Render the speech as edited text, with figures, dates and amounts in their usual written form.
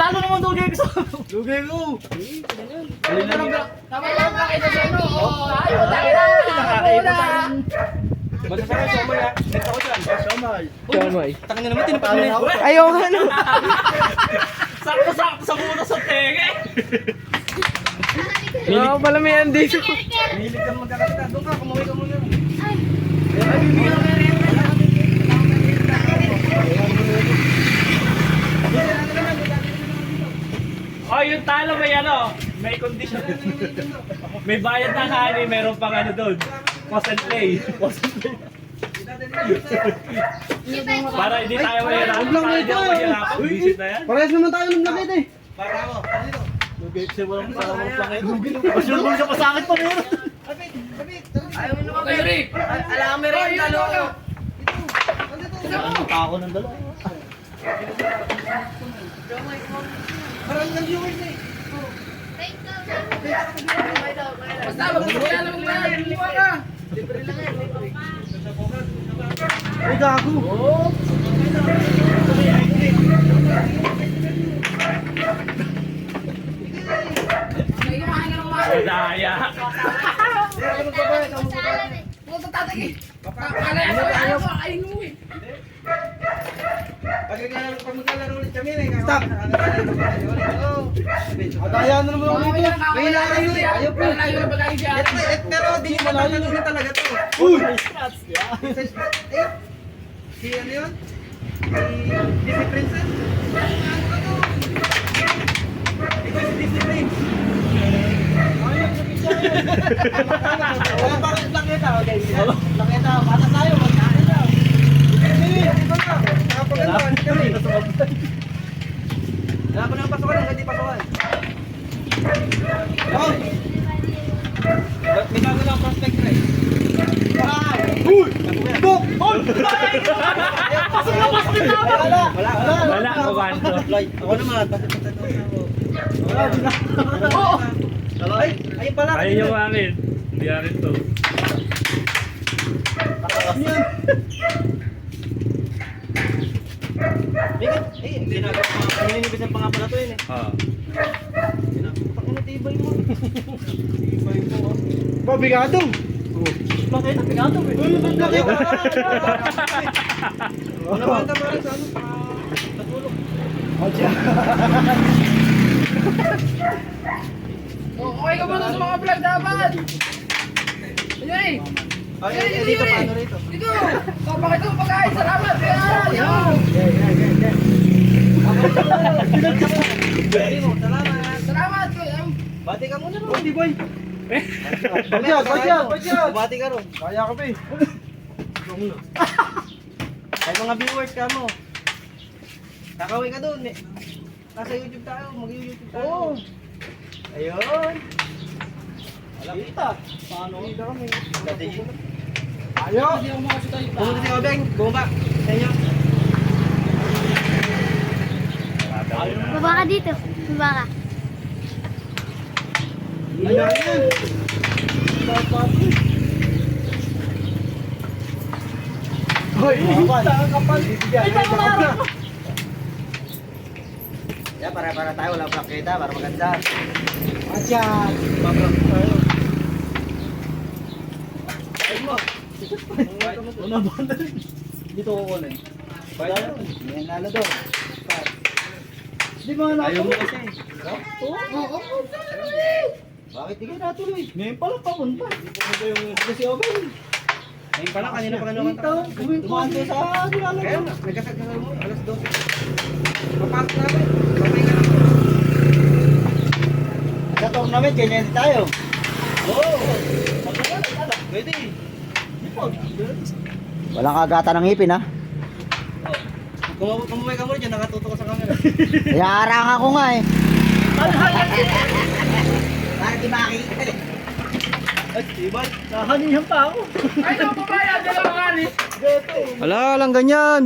lalo naman dugay ko. Lugay ko. Tama lang kayo sa ano. Ayaw, tayo na. Basta sa akin, somay ha. Next ako dyan. Somay. Kamay. Tangin na naman, tinapad mo na ako. Ayaw ka na. Sakto-sakto sa muna sa tenge. Oo, pala may andito. Mahilig ka magkakita. Doon ka, kumaway ka muna. Oh, yung talo may ano, may condition. May bayad na honey, meron pang ano doon. Pause and play. Para hindi tayo mahirapan. Para hindi ako mahirapan. Visit na yan. Parehas naman tayo ng lakit eh. Para ako. Lugay kasi walang langit. Pasulong siya pa sa akin pa meron. Ayaw mo naman Kayo Rick. Alam mo rin, dalawa. Ako ng dalawa. Parang nag-viewers eh. Basta, magkakaya lang ba? Lima ka. Ay, gago. Madaya. Pag magkalaro ulit kami eh. Stop! Adaya na naman ako dito. May ilayo eh. Ayaw po. Pero di mo malayo na talaga to. Uy! Si ano yun? Si Disney Princess? Ikaw si Disney Prince. Bakit langit ah? Okay, langit ah. Bata tayo, magkakain daw. Hindi ba na? Nakapaganda, hindi kami. Wala pa naman pasukan, hindi pasukan. Oh! May bago lang prospect right? Uy! Bok! Uy! Pasok na, pasok na! Wala, kumanto. Ako naman, pasok na ako. Oo! Ay, ayun pala. Ayun yung amin. Hindi amin to. Hininipis ng pangapala to yun eh. Oo. Pakina tibay mo. Tibay mo. Pabigado. Bakit na pigado eh? Bakit? Ano ba ito para sa ano? Natulog. Okay ka muna sa mga vlog dapat! Ayun Ay, dito paano rito? Dito! Papakita mo pagkain! Salamat! Salamat. Salamat! Bati ka muna ron. Hindi boy. Bati ka ron. Kaya ka pa eh. Ay mga viewers ka mo. Kakawin ka doon eh. Nasa YouTube tayo. Mag-YouTube tayo. Oo. Ayun. Alam kita. Paano? Kita kami. Dati. Ayo. Pumunta si Obeng. Bumaba. Sa inyo. Baba ka dito. Baba ka. Ayan. Hoy, kapal. Ya, para tayo wala pang kita para maganda. Ayan. Babrak tayo. Ay mo. Una ba? Dito ko kunin. Bayad. May nalo daw. Di ba na? Ayaw mo kasi. Oo. Bakit di ka natuloy? Ngayon pa lang papunta. Hindi pumunta yung kasi Obeng. Ngayon pa lang, kanina pa gano'n ka. Dumaan doon sa nilalang. Kaya na, nagkasagkasal mo, alas 12. Papasok namin. Papay ka na. Sa tournament, ganyan din tayo. Oo. Pwede. Walang kagata ng ngipin, ha? Kumuhay ka mo dyan, nakatuto ka sa camera. Yarang ako nga eh. Bakit di makikita eh? Ay, diba? Nakahanihan pa ako. Ay, ito, papaya! Dalawa ka rin! Wala lang ganyan.